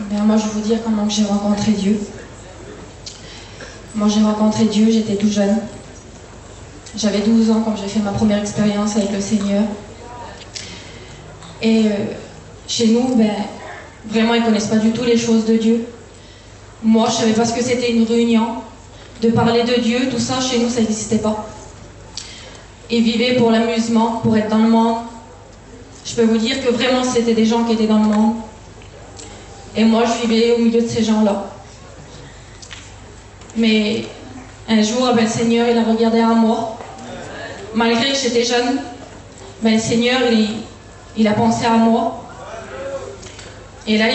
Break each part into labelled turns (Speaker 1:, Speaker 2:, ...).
Speaker 1: Ben, moi, je vais vous dire comment j'ai rencontré Dieu. Moi, j'ai rencontré Dieu, j'étais tout jeune. J'avais 12 ans quand j'ai fait ma première expérience avec le Seigneur. Et chez nous, ben, vraiment, ils ne connaissent pas du tout les choses de Dieu. Moi, je ne savais pas ce que c'était une réunion. De parler de Dieu, tout ça, chez nous, ça n'existait pas. Ils vivaient pour l'amusement, pour être dans le monde. Je peux vous dire que vraiment, c'était des gens qui étaient dans le monde. Et moi, je vivais au milieu de ces gens-là. Mais un jour, ben, le Seigneur, il a regardé à moi. Malgré que j'étais jeune, ben, le Seigneur, il a pensé à moi. Et là,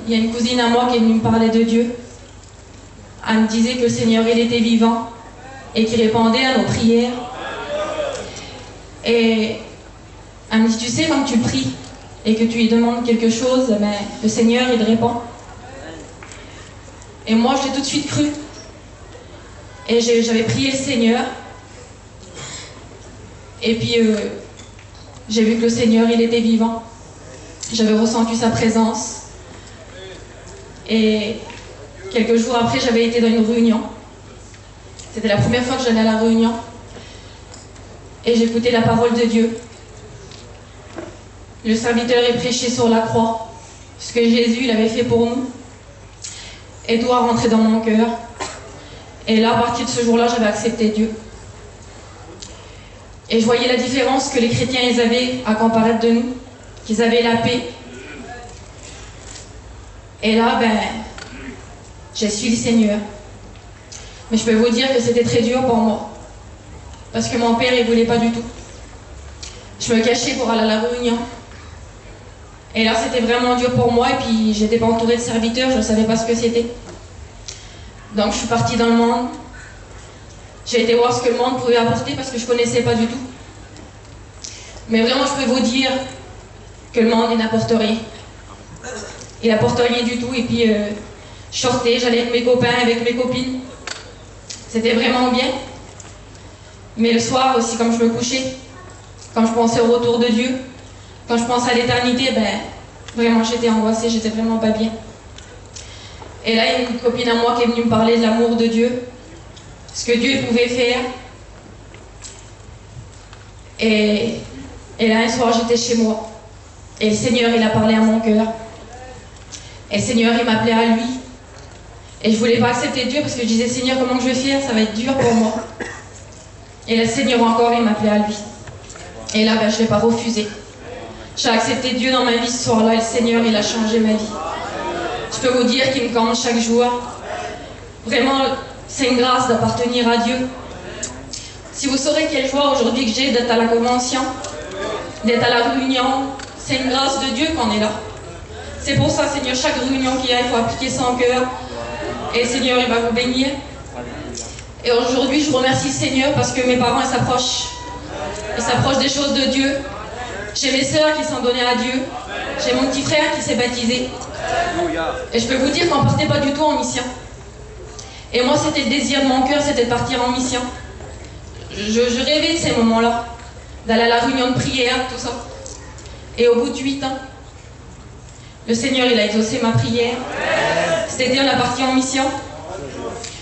Speaker 1: il y a une cousine à moi qui est venue me parler de Dieu. Elle me disait que le Seigneur, il était vivant et qu'il répondait à nos prières. Et elle me dit, tu sais, quand tu pries et que tu lui demandes quelque chose, ben, le Seigneur, il répond. Et moi, je l'ai tout de suite cru. Et j'avais prié le Seigneur. Et puis, j'ai vu que le Seigneur, il était vivant. J'avais ressenti sa présence. Et quelques jours après, j'avais été dans une réunion. C'était la première fois que j'allais à la réunion. Et j'écoutais la parole de Dieu. Le serviteur est prêché sur la croix. Ce que Jésus il avait fait pour nous. Et doit rentrer dans mon cœur. Et là, à partir de ce jour-là, j'avais accepté Dieu. Et je voyais la différence que les chrétiens ils avaient à comparaître de nous. Qu'ils avaient la paix. Et là, ben, j'ai suivi le Seigneur. Mais je peux vous dire que c'était très dur pour moi. Parce que mon père, il ne voulait pas du tout. Je me cachais pour aller à la réunion. Et là, c'était vraiment dur pour moi. Et puis, j'étais pas entourée de serviteurs, je ne savais pas ce que c'était. Donc, je suis partie dans le monde. J'ai été voir ce que le monde pouvait apporter parce que je ne connaissais pas du tout. Mais vraiment, je peux vous dire que le monde, il n'apporte rien. Il n'apporte rien du tout. Et puis, je sortais, j'allais avec mes copains, avec mes copines. C'était vraiment bien. Mais le soir aussi, quand je me couchais, quand je pensais au retour de Dieu, quand je pensais à l'éternité, ben, vraiment j'étais angoissée, j'étais vraiment pas bien. Et là, il y a une copine à moi qui est venue me parler de l'amour de Dieu, ce que Dieu pouvait faire. Et là, un soir, j'étais chez moi. Et le Seigneur, il a parlé à mon cœur. Et le Seigneur, il m'appelait à lui. Et je voulais pas accepter Dieu parce que je disais, Seigneur, comment je vais faire? Ça va être dur pour moi. Et le Seigneur encore, il m'appelait à lui. Et là, ben, je ne l'ai pas refusé. J'ai accepté Dieu dans ma vie ce soir-là et le Seigneur, il a changé ma vie. Je peux vous dire qu'il me campe chaque jour. Vraiment, c'est une grâce d'appartenir à Dieu. Si vous saurez quelle joie aujourd'hui que j'ai d'être à la convention, d'être à la réunion, c'est une grâce de Dieu qu'on est là. C'est pour ça, Seigneur, chaque réunion qu'il y a, il faut appliquer son cœur. Et le Seigneur, il va vous bénir. Et aujourd'hui, je remercie le Seigneur parce que mes parents, ils s'approchent. Ils s'approchent des choses de Dieu. J'ai mes sœurs qui sont données à Dieu. J'ai mon petit frère qui s'est baptisé. Et je peux vous dire qu'on ne partait pas du tout en mission. Et moi, c'était le désir de mon cœur, c'était de partir en mission. Je rêvais de ces moments-là. D'aller à la réunion de prière, tout ça. Et au bout de 8 ans, le Seigneur, il a exaucé ma prière. Cet été, on a parti en mission.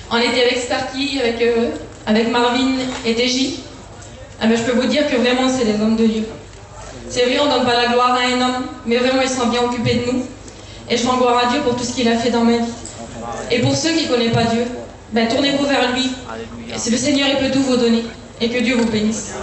Speaker 1: On était avec Starkey, avec Marvin et TJ. Ah ben, je peux vous dire que vraiment, c'est des hommes de Dieu. C'est vrai, on ne donne pas la gloire à un homme, mais vraiment, ils sont bien occupés de nous. Et je rends gloire à Dieu pour tout ce qu'il a fait dans ma vie. Et pour ceux qui ne connaissent pas Dieu, ben, tournez-vous vers lui. C'est le Seigneur, il peut tout vous donner. Et que Dieu vous bénisse.